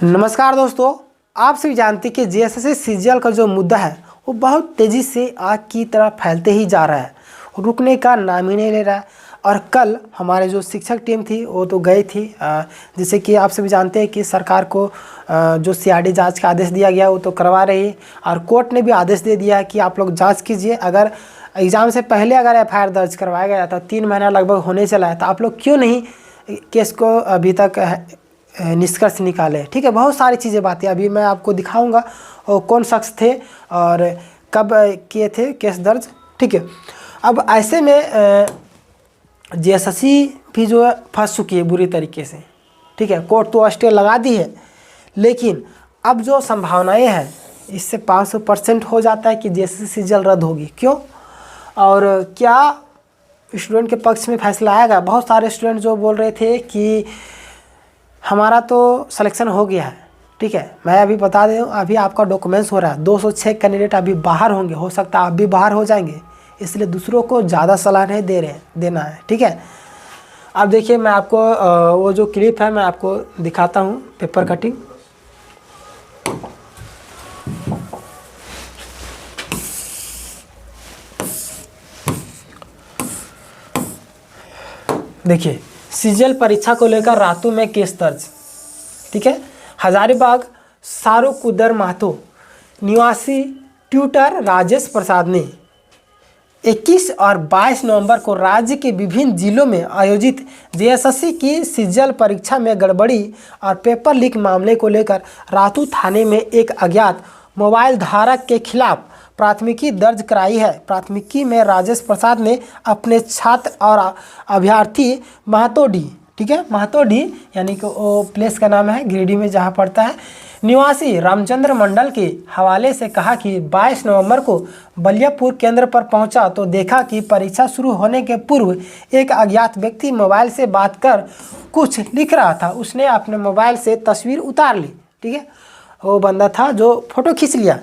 नमस्कार दोस्तों, आप सभी जानते हैं कि जेएसएससी सीजीएल का जो मुद्दा है वो बहुत तेज़ी से आग की तरह फैलते ही जा रहा है, रुकने का नाम ही नहीं ले रहा है। और कल हमारे जो शिक्षक टीम थी वो तो गई थी, जैसे कि आप सभी जानते हैं कि सरकार को जो सीआईडी जांच का आदेश दिया गया वो तो करवा रही है, और कोर्ट ने भी आदेश दे दिया है कि आप लोग जाँच कीजिए। अगर एग्ज़ाम से पहले अगर एफआईआर दर्ज करवाया गया था, 3 महीना लगभग होने चला है, तो आप लोग क्यों नहीं केस को अभी तक निष्कर्ष निकाले। ठीक है, बहुत सारी चीज़ें बातें अभी मैं आपको दिखाऊंगा और कौन शख्स थे और कब किए थे केस दर्ज। ठीक है, अब ऐसे में जेएसएससी भी जो है फंस चुकी है बुरी तरीके से। ठीक है, कोर्ट तो स्टे लगा दी है, लेकिन अब जो संभावनाएं हैं इससे 500% हो जाता है कि जेएसएससी जल्द रद्द होगी। क्यों और क्या स्टूडेंट के पक्ष में फैसला आएगा? बहुत सारे स्टूडेंट जो बोल रहे थे कि हमारा तो सिलेक्शन हो गया है। ठीक है, मैं अभी बता दूँ, अभी आपका डॉक्यूमेंट्स हो रहा है, 206 कैंडिडेट अभी बाहर होंगे, हो सकता है आप भी बाहर हो जाएंगे, इसलिए दूसरों को ज़्यादा सलाह नहीं देना है। ठीक है, अब देखिए मैं आपको वो जो क्लिप है मैं आपको दिखाता हूँ, पेपर कटिंग। देखिए, सीजीएल परीक्षा को लेकर रातों में केस दर्ज। ठीक है, हजारीबाग सारूकुदर महतो निवासी ट्यूटर राजेश प्रसाद ने 21 और 22 नवंबर को राज्य के विभिन्न जिलों में आयोजित जेएसएससी की सीजीएल परीक्षा में गड़बड़ी और पेपर लीक मामले को लेकर रातू थाने में एक अज्ञात मोबाइल धारक के खिलाफ प्राथमिकी दर्ज कराई है। प्राथमिकी में राजेश प्रसाद ने अपने छात्र और अभ्यर्थी महतो डी, ठीक है, महतो डी यानी कि वो प्लेस का नाम है गिरिडीह में जहाँ पड़ता है, निवासी रामचंद्र मंडल के हवाले से कहा कि 22 नवंबर को बलियापुर केंद्र पर पहुंचा तो देखा कि परीक्षा शुरू होने के पूर्व एक अज्ञात व्यक्ति मोबाइल से बात कर कुछ लिख रहा था। उसने अपने मोबाइल से तस्वीर उतार ली। ठीक है, वो बंदा था जो फोटो खींच लिया,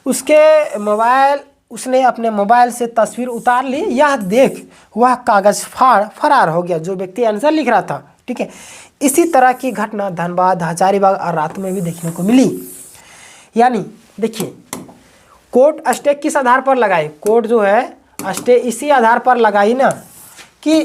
उसने अपने मोबाइल से तस्वीर उतार ली। यह देख वह कागज फाड़ फरार हो गया, जो व्यक्ति आंसर लिख रहा था। ठीक है, इसी तरह की घटना धनबाद, हजारीबाग और रातू में भी देखने को मिली। यानी देखिए, कोर्ट स्टे किस आधार पर लगाई? कोर्ट जो है स्टे इसी आधार पर लगाई ना कि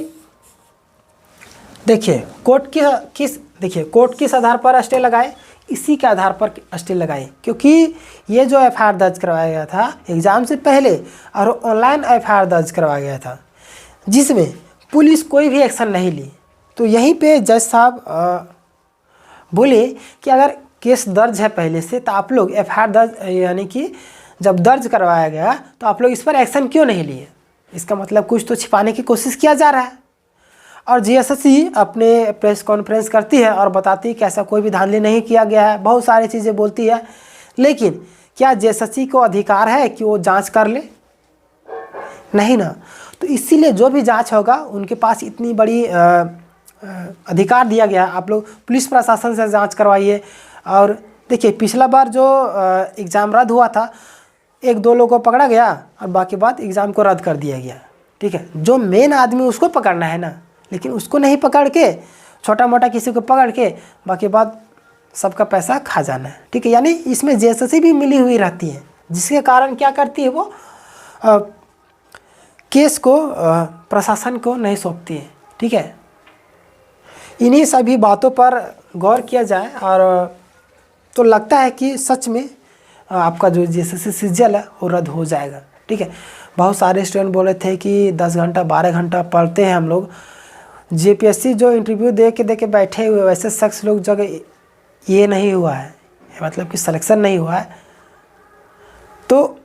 देखिए कोर्ट किस आधार पर स्टे लगाए? इसी के आधार पर स्टे लगाए, क्योंकि ये जो एफआईआर दर्ज करवाया गया था एग्ज़ाम से पहले और ऑनलाइन एफआईआर दर्ज करवाया गया था, जिसमें पुलिस कोई भी एक्शन नहीं ली। तो यहीं पे जज साहब बोले कि अगर केस दर्ज है पहले से तो आप लोग एफआईआर दर्ज यानी कि जब दर्ज करवाया गया तो आप लोग इस पर एक्शन क्यों नहीं लिए? इसका मतलब कुछ तो छिपाने की कोशिश किया जा रहा है। और जेएसएससी अपने प्रेस कॉन्फ्रेंस करती है और बताती है कि ऐसा कोई भी धांधली नहीं किया गया है, बहुत सारी चीज़ें बोलती है, लेकिन क्या जेएसएससी को अधिकार है कि वो जांच कर ले? नहीं ना। तो इसीलिए जो भी जांच होगा उनके पास इतनी बड़ी अधिकार दिया गया है, आप लोग पुलिस प्रशासन से जांच करवाइए। और देखिए पिछला बार जो एग्ज़ाम रद्द हुआ था, 1-2 लोगों को पकड़ा गया और बाकी बात एग्ज़ाम को रद्द कर दिया गया। ठीक है, जो मेन आदमी उसको पकड़ना है ना, लेकिन उसको नहीं पकड़ के छोटा मोटा किसी को पकड़ के बाकी बात सबका पैसा खा जाना है। ठीक है, यानी इसमें जेएसएससी भी मिली हुई रहती है, जिसके कारण क्या करती है वो केस को प्रशासन को नहीं सौंपती है। ठीक है, इन्हीं सभी बातों पर गौर किया जाए और तो लगता है कि सच में आपका जो जेएसएससी सीजीएल है वो रद्द हो जाएगा। ठीक है, बहुत सारे स्टूडेंट बोले थे कि 10 घंटा 12 घंटा पढ़ते हैं हम लोग, जेपीएससी जो इंटरव्यू दे के बैठे हुए वैसे शख्स लोग जगह ये नहीं हुआ है, मतलब कि सिलेक्शन नहीं हुआ है, तो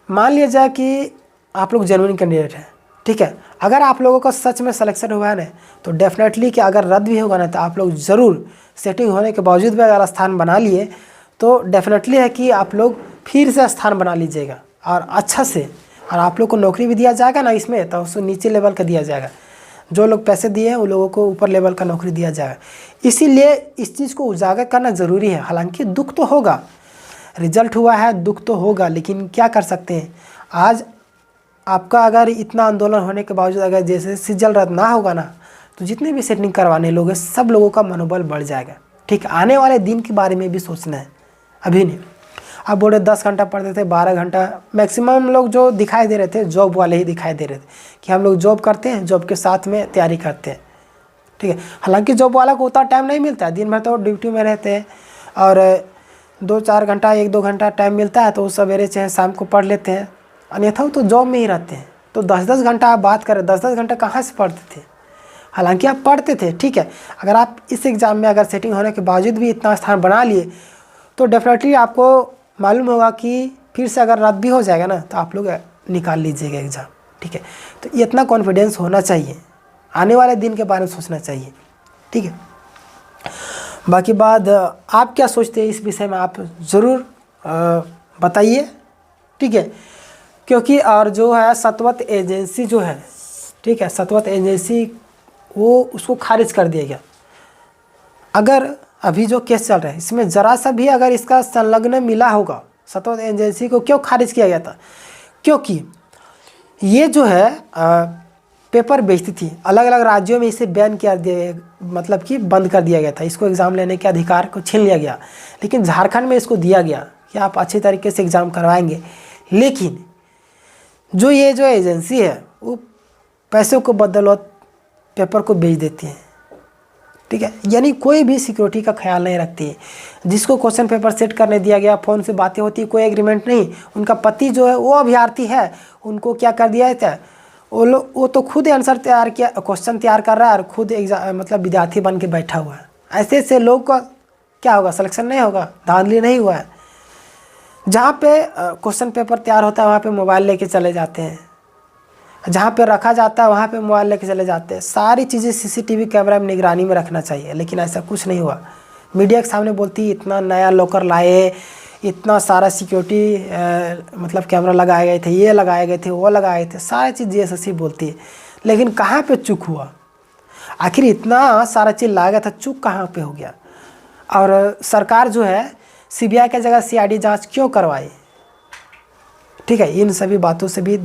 मान लिया जाए कि आप लोग जेन्युइन कैंडिडेट हैं। ठीक है, अगर आप लोगों का सच में सिलेक्शन हुआ है ना, तो डेफिनेटली कि अगर रद्द भी होगा ना तो आप लोग ज़रूर सेटिंग होने के बावजूद भी अगर स्थान बना लिए तो डेफिनेटली है कि आप लोग फिर से स्थान बना लीजिएगा और अच्छा से, और आप लोग को नौकरी भी दिया जाएगा ना इसमें, तो उसको नीचे लेवल का दिया जाएगा। जो लोग पैसे दिए हैं उन लोगों को ऊपर लेवल का नौकरी दिया जाएगा। इसीलिए इस चीज़ को उजागर करना ज़रूरी है। हालांकि दुख तो होगा, रिजल्ट हुआ है, दुख तो होगा, लेकिन क्या कर सकते हैं। आज आपका अगर इतना आंदोलन होने के बावजूद अगर जैसे सीजीएल रद्द ना होगा ना, तो जितने भी सेटिंग करवाने लोग हैं सब लोगों का मनोबल बढ़ जाएगा। ठीक, आने वाले दिन के बारे में भी सोचना है, अभी नहीं। आप बोले 10 घंटा पढ़ते थे, 12 घंटा, मैक्सिमम लोग जो दिखाई दे रहे थे जॉब वाले ही दिखाई दे रहे थे कि हम लोग जॉब करते हैं, जॉब के साथ में तैयारी करते हैं, ठीक है। हालांकि जॉब वाला को उतना टाइम नहीं मिलता है, दिन भर तो ड्यूटी में रहते हैं और 2-4 घंटा 1-2 घंटा टाइम मिलता है तो वो सवेरे चाहे शाम को पढ़ लेते हैं, अन्यथा वो तो जॉब में ही रहते हैं। तो 10-10 घंटा आप बात करें, 10-10 घंटा कहाँ से पढ़ते थे? हालांकि आप पढ़ते थे, ठीक है। अगर आप इस एग्ज़ाम में अगर सेटिंग होने के बावजूद भी इतना स्थान बना लिए तो डेफिनेटली आपको मालूम होगा कि फिर से अगर रद्द भी हो जाएगा ना तो आप लोग निकाल लीजिएगा एग्ज़ाम, ठीक है। तो इतना कॉन्फिडेंस होना चाहिए, आने वाले दिन के बारे में सोचना चाहिए, ठीक है। बाकी बात आप क्या सोचते हैं इस विषय में आप ज़रूर बताइए, ठीक है। क्योंकि और जो है सतवत एजेंसी जो है, ठीक है, सतवत एजेंसी वो उसको खारिज कर दिया गया। अगर अभी जो केस चल रहा है इसमें ज़रा सा भी अगर इसका संलग्न मिला होगा, सतवत एजेंसी को क्यों खारिज किया गया था? क्योंकि ये जो है पेपर बेचती थी, अलग अलग राज्यों में इसे बैन किया दिया, मतलब कि बंद कर दिया गया था, इसको एग्ज़ाम लेने के अधिकार को छीन लिया गया। लेकिन झारखंड में इसको दिया गया कि आप अच्छे तरीके से एग्ज़ाम करवाएंगे। लेकिन जो ये जो एजेंसी है वो पैसों को बदौलत पेपर को बेच देती है, ठीक है। यानी कोई भी सिक्योरिटी का ख्याल नहीं रखती है। जिसको क्वेश्चन पेपर सेट करने दिया गया, फ़ोन से बातें होती, कोई एग्रीमेंट नहीं। उनका पति जो है वो अभ्यर्थी है, उनको क्या कर दिया था, वो तो खुद आंसर तैयार किया, क्वेश्चन तैयार कर रहा है और खुद एग्जाम मतलब विद्यार्थी बन के बैठा हुआ है। ऐसे ऐसे लोग का क्या होगा, सिलेक्शन नहीं होगा, धांधली नहीं हुआ है। जहाँ पे क्वेश्चन पेपर तैयार होता है वहाँ पे मोबाइल लेके चले जाते हैं, जहाँ पे रखा जाता है वहाँ पे मोबाइल लेके चले जाते हैं। सारी चीज़ें सीसीटीवी कैमरा में निगरानी में रखना चाहिए, लेकिन ऐसा कुछ नहीं हुआ। मीडिया के सामने बोलती इतना नया लॉकर लाए, इतना सारा सिक्योरिटी मतलब कैमरा लगाए गए थे, ये लगाए गए थे, वो लगाए थे, सारी चीज़ जीएसएससी बोलती है। लेकिन कहाँ पे चूक हुआ? आखिर इतना सारा चीज़ लाया गया था, चूक कहाँ पे हो गया? और सरकार जो है सीबीआई की जगह सीआईडी जांच क्यों करवाई? ठीक है, इन सभी बातों से भी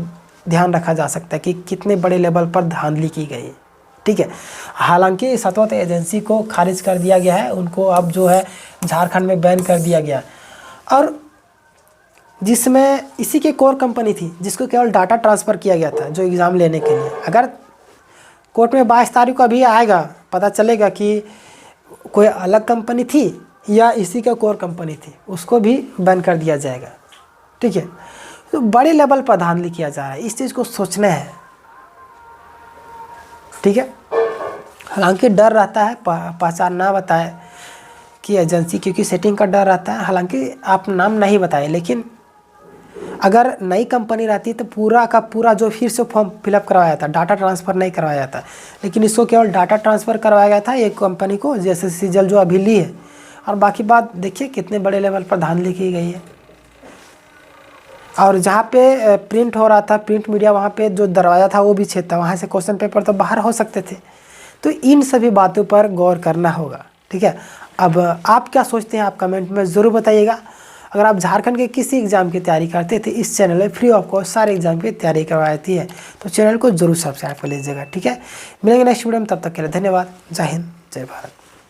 ध्यान रखा जा सकता है कि कितने बड़े लेवल पर धांधली की गई, ठीक है। हालांकि सतवत एजेंसी को खारिज कर दिया गया है, उनको अब जो है झारखंड में बैन कर दिया गया। और जिसमें इसी की कोर कंपनी थी जिसको केवल डाटा ट्रांसफ़र किया गया था जो एग्ज़ाम लेने के लिए। अगर कोर्ट में 22 तारीख को अभी आएगा, पता चलेगा कि कोई अलग कंपनी थी या इसी का कोर कंपनी थी, उसको भी बैन कर दिया जाएगा, ठीक है। तो बड़े लेवल पर धांधली किया जा रहा है, इस चीज़ को सोचना है, ठीक है। हालांकि डर रहता है, पहचान ना बताए कि एजेंसी, क्योंकि सेटिंग का डर रहता है। हालांकि आप नाम नहीं बताए, लेकिन अगर नई कंपनी रहती तो पूरा का पूरा जो फिर से फॉर्म फिलअप करवाया था, डाटा ट्रांसफ़र नहीं करवाया जाता। लेकिन इसको केवल डाटा ट्रांसफ़र करवाया गया था एक कंपनी को, जैसे सीजल जो अभी ली है। और बाकी बात देखिए कितने बड़े लेवल पर धांधली की गई है। और जहाँ पे प्रिंट हो रहा था, प्रिंट मीडिया, वहाँ पे जो दरवाज़ा था वो भी छेद था, वहाँ से क्वेश्चन पेपर तो बाहर हो सकते थे। तो इन सभी बातों पर गौर करना होगा, ठीक है। अब आप क्या सोचते हैं, आप कमेंट में ज़रूर बताइएगा। अगर आप झारखंड के किसी एग्ज़ाम की तैयारी करते थे, इस चैनल में फ्री ऑफ कॉस्ट सारे एग्ज़ाम की तैयारी करवाती है, तो चैनल को ज़रूर सब्सक्राइब कर लीजिएगा, ठीक है। मिलेंगे नेक्स्ट वीडियो में, तब तक के लिए धन्यवाद। जय हिंद, जय भारत।